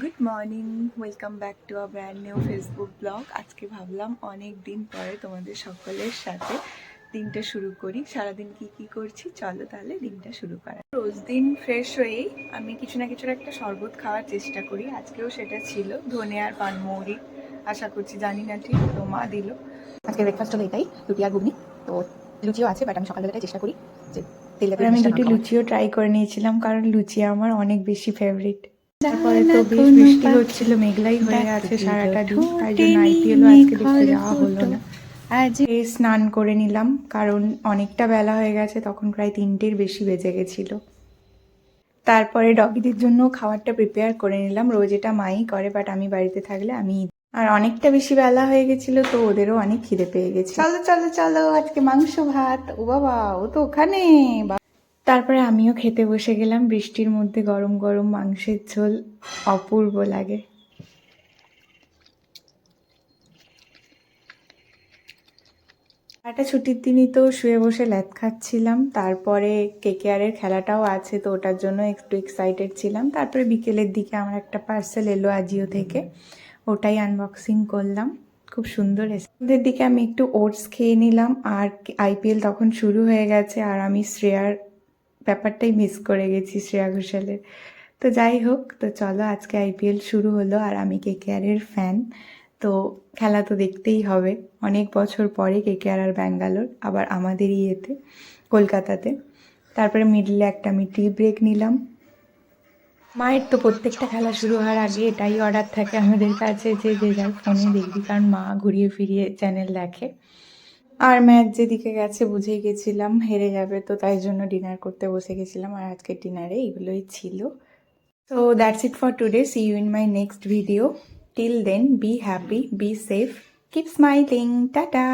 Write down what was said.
Good morning, welcome back to a brand new Facebook blog. আজকে ভাবলাম অনেক দিন পরে তোমাদের সকলের সাথে দিনটা শুরু করি। সারাদিন কি করছি চলো তাহলে দিনটা শুরু করা। রোজ দিন ফ্রেশ হয়েই আমি কিছু না কিছুর একটা শরবত খাওয়ার চেষ্টা করি। আজকেও সেটা ছিল ধনে আর পানমৌরি। আশা করছি, জানি না ঠিক, তো মা দিল। আজকে ব্রেকফাস্ট হলো এটাই, রুটি আর ঘুগনি। তো লুচিও আছে, বাট আমি সকালবেলাটাই চেষ্টা করি যে তেল জাতীয় আমি জিনিসটা না দুটি খাওয়ার। লুচিও ট্রাই করে নিয়েছিলাম, কারণ লুচি আমার অনেক বেশি ফেভারিট। তারপরে তো বেশ বৃষ্টি হচ্ছিল, মেঘলাই হয়ে আছে সারাটা দিন, তাই জন্য আইপিএলও আজকে দেখতে যাওয়া হলো না। স্নান করে নিলাম, কারণ অনেকটা বেলা হয়ে গেছে, তখন প্রায় 3টের বেশি বেজে গেছিল। তারপরে ডগিদের জন্য খাবারটা প্রিপেয়ার করে নিলাম। রোজ এটা মাই করে, বাট আমি বাড়িতে থাকলে আমি। আর অনেকটা বেশি বেলা হয়ে গেছিল, তো ওদেরও অনেক খিদে পেয়ে গেছে। চলো চলো চলো, আজকে মাংস ভাত। ও বাবা, ও তো ওখানে। তারপরে আমিও খেতে বসে গেলাম। বৃষ্টির মধ্যে গরম গরম মাংসের ঝোল অপূর্ব লাগে। একটা ছুটির দিনই তো শুয়ে বসে ল্যাদ খাচ্ছিলাম। তারপরে কেকেআরের খেলাটাও আছে, তো ওটার জন্য একটু এক্সাইটেড ছিলাম। তারপরে বিকেলের দিকে আমার একটা পার্সেল এলো আজিও থেকে, ওটাই আনবক্সিং করলাম। খুব সুন্দর এসে। সন্ধ্যের দিকে আমি একটু ওটস খেয়ে নিলাম, আর আইপিএল তখন শুরু হয়ে গেছে, আর আমি শ্রেয়ার ব্যাপারটাই মিস করে গেছি, শ্রেয়া ঘোষালের। তো যাই হোক, তো চলো, আজকে আইপিএল শুরু হলো, আর আমি কেকেআরের ফ্যান, তো খেলা তো দেখতেই হবে। অনেক বছর পরে কেকেআর আর ব্যাঙ্গালোর আবার আমাদের ইয়েতে, কলকাতাতে। তারপরে মিডলে একটা আমি টি ব্রেক নিলাম। মায়ের তো প্রত্যেকটা খেলা শুরু হওয়ার আগে এটাই অর্ডার থাকে আমাদের কাছে, যে যে যার ফোনে দেখবি, কারণ মা ঘুরিয়ে ফিরিয়ে চ্যানেল দেখে। আর ম্যাচ যেদিকে গেছে বুঝেই গেছিলাম হেরে যাবে, তো তাই জন্য ডিনার করতে বসে গেছিলাম। আর আজকে ডিনারে এগুলোই ছিল। So that's it for today. See you in my next video. Till then, be happy, be safe, keep smiling. Tata.